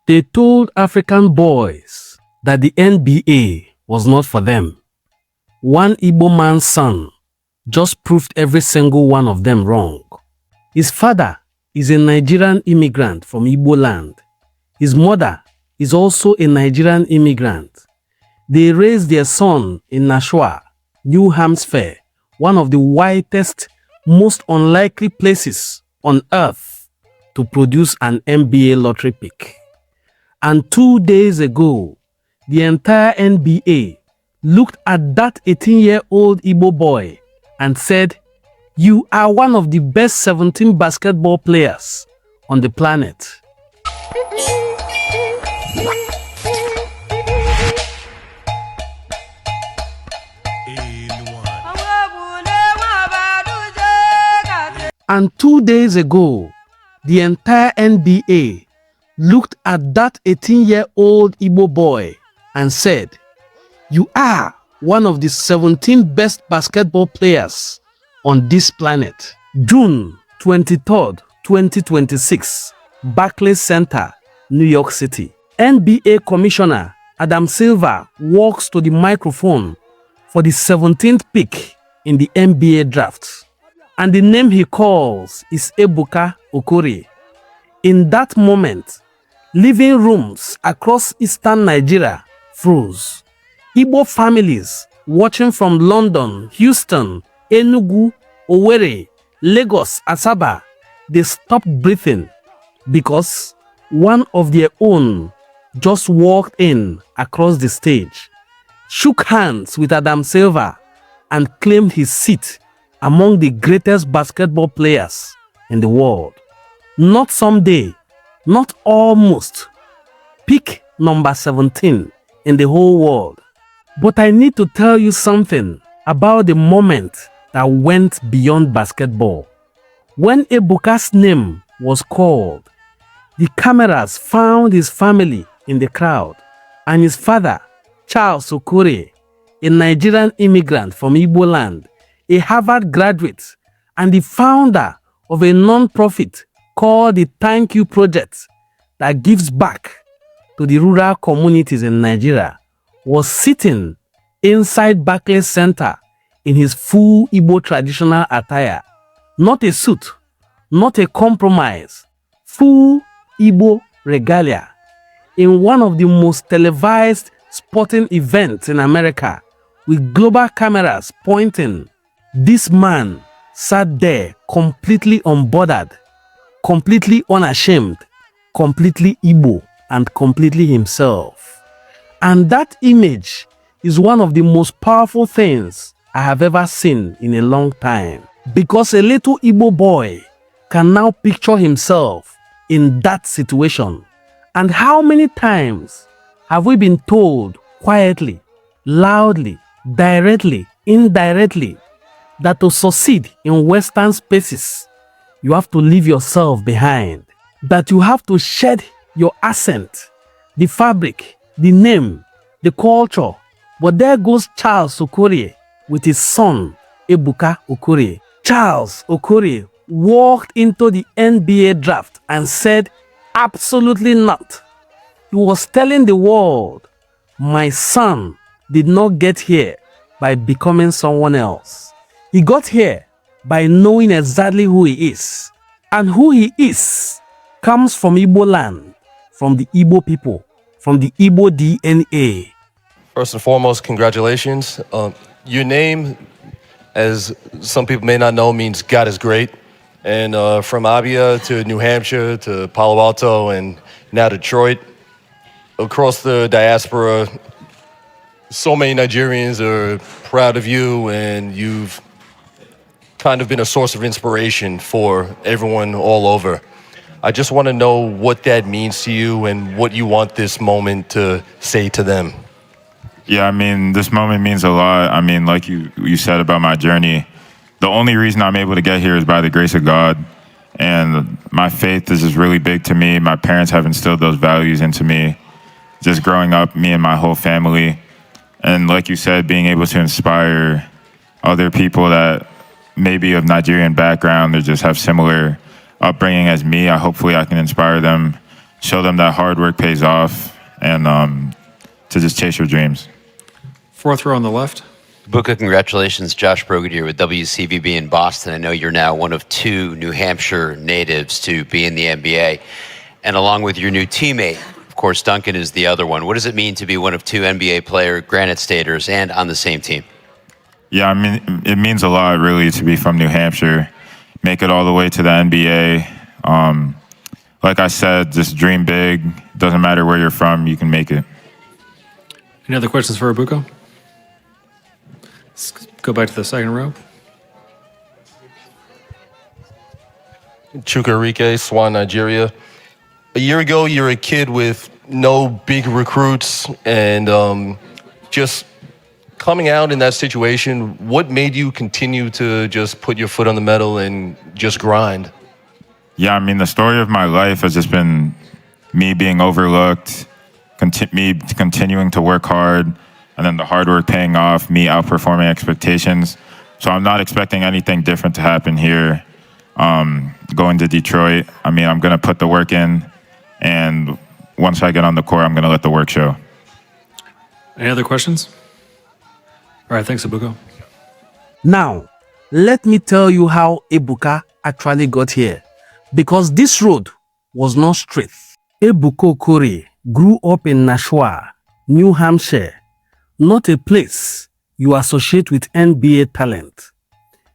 They told African boys that the NBA was not for them. One Igbo man's son just proved every single one of them wrong. His father is a Nigerian immigrant from Igbo land. His mother is also a Nigerian immigrant. They raised their son in Nashua, New Hampshire, one of the whitest, most unlikely places on earth to produce an NBA lottery pick. And 2 days ago, the entire NBA looked at that 18-year-old Igbo boy and said, "You are one of the best 17 basketball players on the planet." And 2 days ago, the entire NBA looked at that 18-year-old Igbo boy and said, "You are one of the 17 best basketball players on this planet." June 23rd, 2026, Barclays Center, New York City. NBA Commissioner Adam Silver walks to the microphone for the 17th pick in the NBA draft. And the name he calls is Ebuka Okorie. In that moment, living rooms across eastern Nigeria froze. Igbo families watching from London, Houston, Enugu, Owerri, Lagos, Asaba, they stopped breathing because one of their own just walked in across the stage, shook hands with Adam Silver, and claimed his seat among the greatest basketball players in the world. Not someday, not almost. Pick number 17 in the whole world. But I need to tell you something about the moment that went beyond basketball. When Ebuka's name was called, the cameras found his family in the crowd, and his father, Charles Okorie, a Nigerian immigrant from Igbo land, a Harvard graduate, and the founder of a non-profit called the Thank You Project that gives back to the rural communities in Nigeria, was sitting inside Barclays Center in his full Igbo traditional attire. Not a suit, not a compromise, full Igbo regalia, in one of the most televised sporting events in America, with global cameras pointing. This man sat there completely unbothered, completely unashamed, completely Igbo, and completely himself. And that image is one of the most powerful things I have ever seen in a long time, because a little Igbo boy can now picture himself in that situation. And how many times have we been told quietly, loudly, directly, indirectly, that to succeed in Western spaces, you have to leave yourself behind, that you have to shed your accent, the fabric, the name, the culture. But there goes Charles Okorie with his son, Ebuka Okorie. Charles Okorie walked into the NBA draft and said, absolutely not. He was telling the world, my son did not get here by becoming someone else. He got here by knowing exactly who he is. And who he is comes from Igbo land, from the Igbo people, from the Igbo DNA. First and foremost, congratulations. Your name, as some people may not know, means God is great. And from Abia to New Hampshire to Palo Alto and now Detroit, across the diaspora, so many Nigerians are proud of you, and you've kind of been a source of inspiration for everyone all over. I just want to know what that means to you and what you want this moment to say to them. Yeah, I mean, this moment means a lot. I mean, like you said about my journey, the only reason I'm able to get here is by the grace of God. And my faith is just really big to me. My parents have instilled those values into me. Just growing up, me and my whole family. And like you said, being able to inspire other people that maybe of Nigerian background or just have similar upbringing as me, hopefully I can inspire them show them that hard work pays off, and to just chase your dreams. Fourth row on the left. Ebuka, congratulations. Josh Brogadier with WCVB in Boston. I know you're now one of 2 New Hampshire natives to be in the NBA. And along with your new teammate, of course, Duncan is the other one. What does it mean to be one of 2 NBA player Granite Staters and on the same team? Yeah, I mean, it means a lot, really, to be from New Hampshire, make it all the way to the NBA. Like I said, just dream big. Doesn't matter where you're from, you can make it. Any other questions for Ebuka? Let's go back to the second row. Chukwuemeka, Swan, Nigeria. A year ago, you're a kid with no big recruits, and just coming out in that situation, what made you continue to just put your foot on the metal and just grind? Yeah, I mean, the story of my life has just been me being overlooked, me continuing to work hard, and then the hard work paying off, me outperforming expectations. So I'm not expecting anything different to happen here. Going to Detroit, I mean, I'm going to put the work in, and once I get on the court, I'm going to let the work show. Any other questions? All right, thanks, Ebuka. Now, let me tell you how Ebuka actually got here, because this road was not straight. Ebuka Okorie grew up in Nashua, New Hampshire, not a place you associate with NBA talent.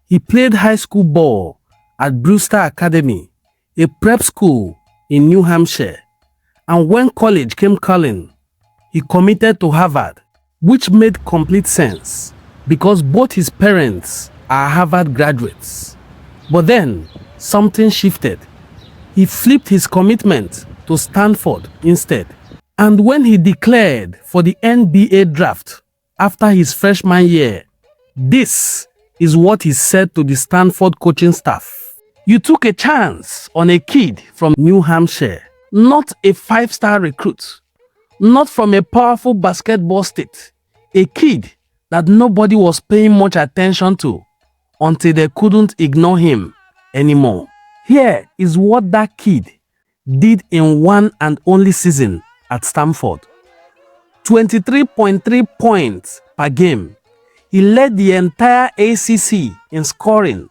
He played high school ball at Brewster Academy, a prep school in New Hampshire, and when college came calling, he committed to Harvard, which made complete sense because both his parents are Harvard graduates. But then, something shifted. He flipped his commitment to Stanford instead. And when he declared for the NBA draft after his freshman year, this is what he said to the Stanford coaching staff. You took a chance on a kid from New Hampshire, not a 5-star recruit, not from a powerful basketball state, a kid that nobody was paying much attention to until they couldn't ignore him anymore. Here is what that kid did in one and only season at Stanford. 23.3 points per game. He led the entire ACC in scoring.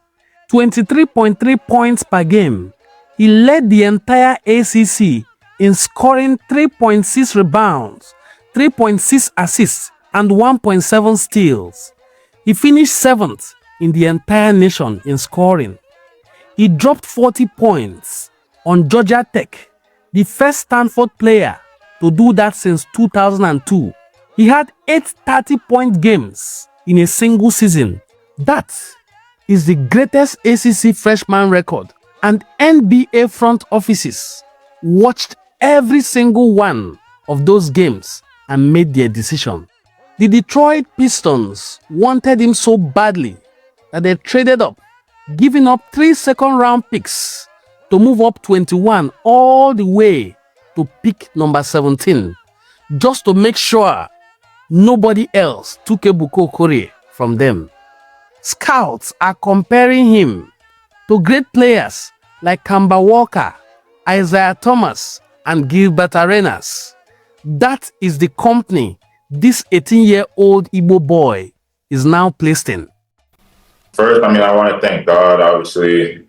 23.3 points per game. He led the entire ACC in scoring 3.6 rebounds, 3.6 assists, and 1.7 steals. He finished 7th in the entire nation in scoring. He dropped 40 points on Georgia Tech, the first Stanford player to do that since 2002. He had 8 30-point games in a single season. That is the greatest ACC freshman record, and NBA front offices watched every single one of those games and made their decision. The Detroit Pistons wanted him so badly that they traded up, giving up 3 second-round picks to move up 21 all the way to pick number 17, just to make sure nobody else took Ebuka Okorie from them. Scouts are comparing him to great players like Kemba Walker, Isaiah Thomas, and Gilbert Arenas. That is the company this 18-year-old Igbo boy is now placed in. First, I mean, I want to thank God, obviously,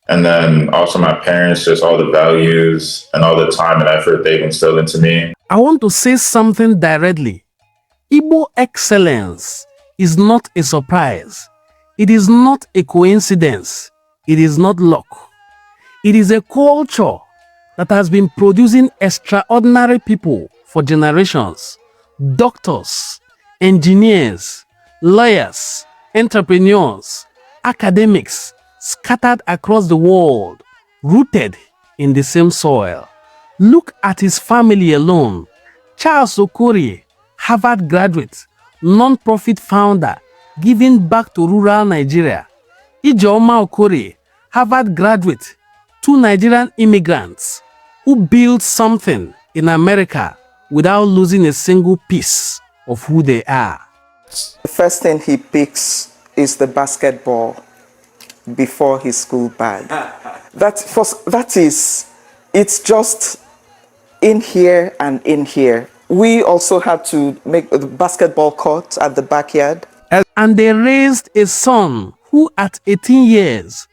and then also my parents, just all the values and all the time and effort they've instilled into me. I want to say something directly. Igbo excellence is not a surprise. It is not a coincidence. It is not luck. It is a culture that has been producing extraordinary people for generations. Doctors, engineers, lawyers, entrepreneurs, academics, scattered across the world, rooted in the same soil. Look at his family alone. Charles Okorie, Harvard graduate, non-profit founder, giving back to rural Nigeria. Ijeoma Okorie, Harvard graduate, 2 Nigerian immigrants who built something in America without losing a single piece of who they are. The first thing he picks is the basketball before his school bag. It's just in here and in here. We also had to make the basketball court at the backyard. And they raised a son who at 18 years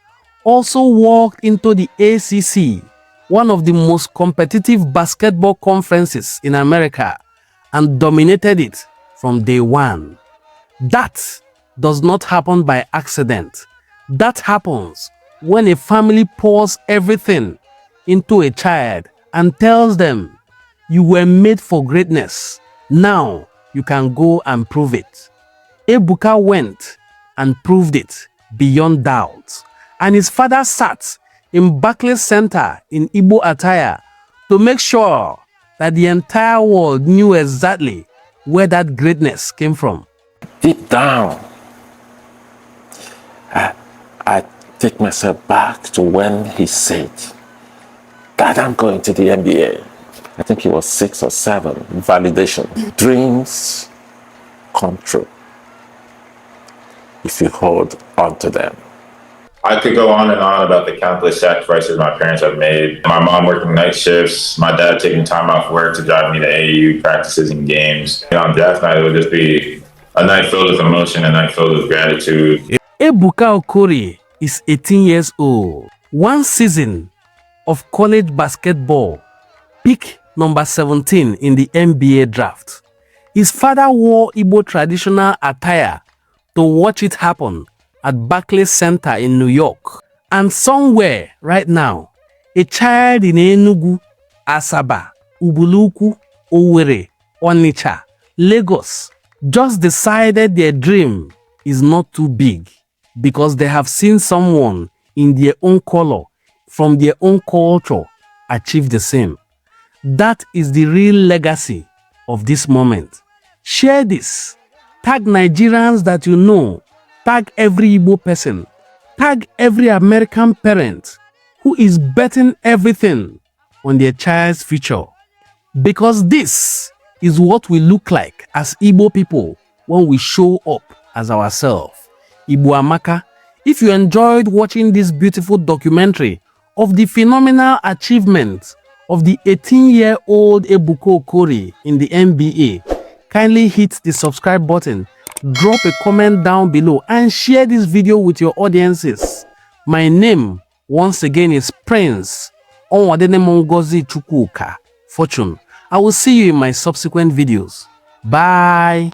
also walked into the ACC, one of the most competitive basketball conferences in America, and dominated it from day one. That does not happen by accident. That happens when a family pours everything into a child and tells them, you were made for greatness. Now you can go and prove it. Ebuka went and proved it beyond doubt. And his father sat in Barclays Center in Igbo attire to make sure that the entire world knew exactly where that greatness came from. Deep down, I take myself back to when he said, Dad, I'm going to the NBA. I think he was 6 or 7. Validation. Dreams come true if you hold on to them. I could go on and on about the countless sacrifices my parents have made. My mom working night shifts, my dad taking time off work to drive me to AAU practices and games. On draft night, it would just be a night filled with emotion, a night filled with gratitude. Ebuka Okorie is 18 years old. One season of college basketball, pick number 17 in the NBA draft. His father wore Igbo traditional attire to watch it happen at Barclays Center in New York. And somewhere right now, a child in Enugu, Asaba, Ubuluku, Owerri, Onitsha, Lagos just decided their dream is not too big because they have seen someone in their own color, from their own culture, achieve the same. That is the real legacy of this moment. Share this. Tag Nigerians that you know. Tag every Igbo person. Tag every American parent who is betting everything on their child's future. Because this is what we look like as Igbo people when we show up as ourselves. Igbo Amaka, if you enjoyed watching this beautiful documentary of the phenomenal achievements of the 18-year-old Ebuka Okorie in the NBA, kindly hit the subscribe button, drop a comment down below, and share this video with your audiences. My name, once again, is Prince Onwadene Mongozi Chukwuka Fortune. I will see you in my subsequent videos. Bye.